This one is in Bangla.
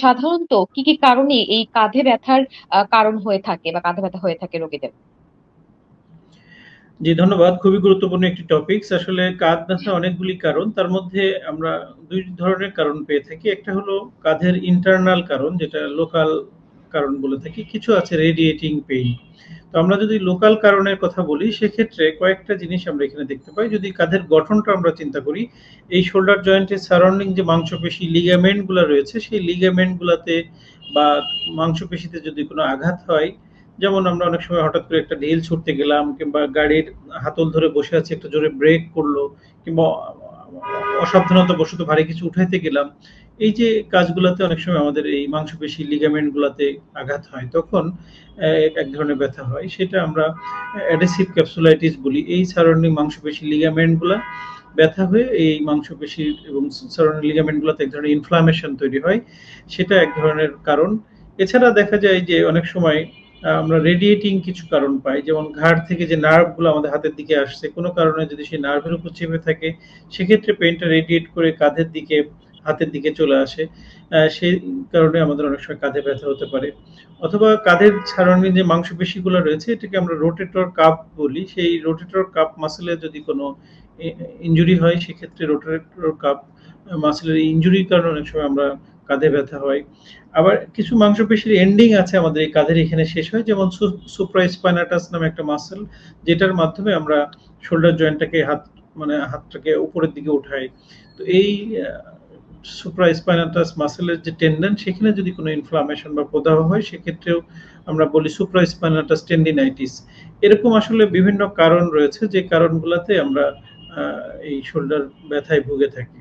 সাধারণত কি কি কারণে এই কাঁধে ব্যথার কারণ হয়ে থাকে বা কাঁধে ব্যথা হয়ে থাকে রোগীদের? জি, ধন্যবাদ। খুবই গুরুত্বপূর্ণ একটি টপিকস। আসলে কাঁধ ব্যথার অনেকগুলি কারণ। তার মধ্যে আমরা ২ ধরনের কারণ পেয়ে থাকি। একটা হলো কাঁধের ইন্টারনাল কারণ, যেটা লোকাল কারণ বলে থাকি। কিছু আছে রেডিয়েটিং পেইন। তো আমরা যদি লোকাল কারণের কথা বলি, সেক্ষেত্রে কয়েকটা জিনিস আমরা এখানে দেখতে পাই। যদি কাঁধের গঠনটা আমরা চিন্তা করি, এই শোল্ডার জয়েন্টের সারাউন্ডিং যে মাংসপেশি লিগামেন্ট গুলা রয়েছে, সেই লিগামেন্ট গুলাতে বা মাংসপেশিতে যদি কোনো আঘাত হয়, যেমন আমরা অনেক সময় হঠাৎ করে একটা ঢিল ছুটতে গেলাম, কিংবা গাড়ির হাতল ধরে বসে আছি, একটা জোরে ব্রেক করলো, কিংবা অসাবধানতাবশত ভারী কিছু উঠাইতে গেলাম। এই যে কাজগুলাতে অনেক সময় আমাদের এই মাংসপেশি লিগামেন্ট গুলাতে আঘাত হয়, তখন এক ধরনের ব্যথা হয়। সেটা আমরা অ্যাডহেসিভ ক্যাপসুলাইটিস বলি। এই সারাউন্ডিং মাংসপেশি লিগামেন্ট গুলা ব্যথা হয়ে এই মাংসপেশির এবং সারাউন্ডিং লিগামেন্ট গুলাতে এক ধরনের ইনফ্লামেশন তৈরি হয়। সেটা এক ধরনের কারণ। এছাড়া দেখা যায় যে অনেক সময় আমরা রেডিয়েটিং কিছু কারণ পাই, যেমন ঘাড় থেকে যে নার্ভ গুলো আমাদের হাতের দিকে আসছে, কোনো কারণে যদি সেই নার্ভের উপর চেপে থাকে, সেক্ষেত্রে পেনটা রেডিয়েট করে কাঁধের দিকে, হাতের দিকে চলে আসে। সেই কারণে আমাদের অনেক সময় কাঁধে ব্যথা হতে পারে। অথবা কাঁধের সারাউন্ডিং যে মাংসপেশিগুলো রয়েছে, এটাকে আমরা রোটেটর কাফ বলি। সেই রোটেটর কাফ মাসেলে যদি কোনো ইনজুরি হয়, সেক্ষেত্রে রোটেটর কাফ মাসেলের ইনজুরির কারণে অনেক সময় আমরা কাঁধে ব্যথা হয়। আবার কিছু মাংসপেশির এন্ডিং আছে আমাদের এই কাঁধের এখানে শেষ হয়, যেমন সুপ্রাস্পাইনাটাস নামে একটা মাসল, যেটার মাধ্যমে আমরা শোল্ডার জয়েন্টটাকে হাতটাকে উপরের দিকে উঠাই। তো এই সুপ্রাস্পাইনাটাস মাসেলের যে টেন্ডন, সেখানে যদি কোনো ইনফ্লামেশন বা প্রদাহ হয়, সেক্ষেত্রেও আমরা বলি সুপ্রাস্পাইনাটাস টেন্ডিনাইটিস। এরকম আসলে বিভিন্ন কারণ রয়েছে, যে কারণগুলোতে আমরা এই শোল্ডার ব্যথায় ভুগে থাকি।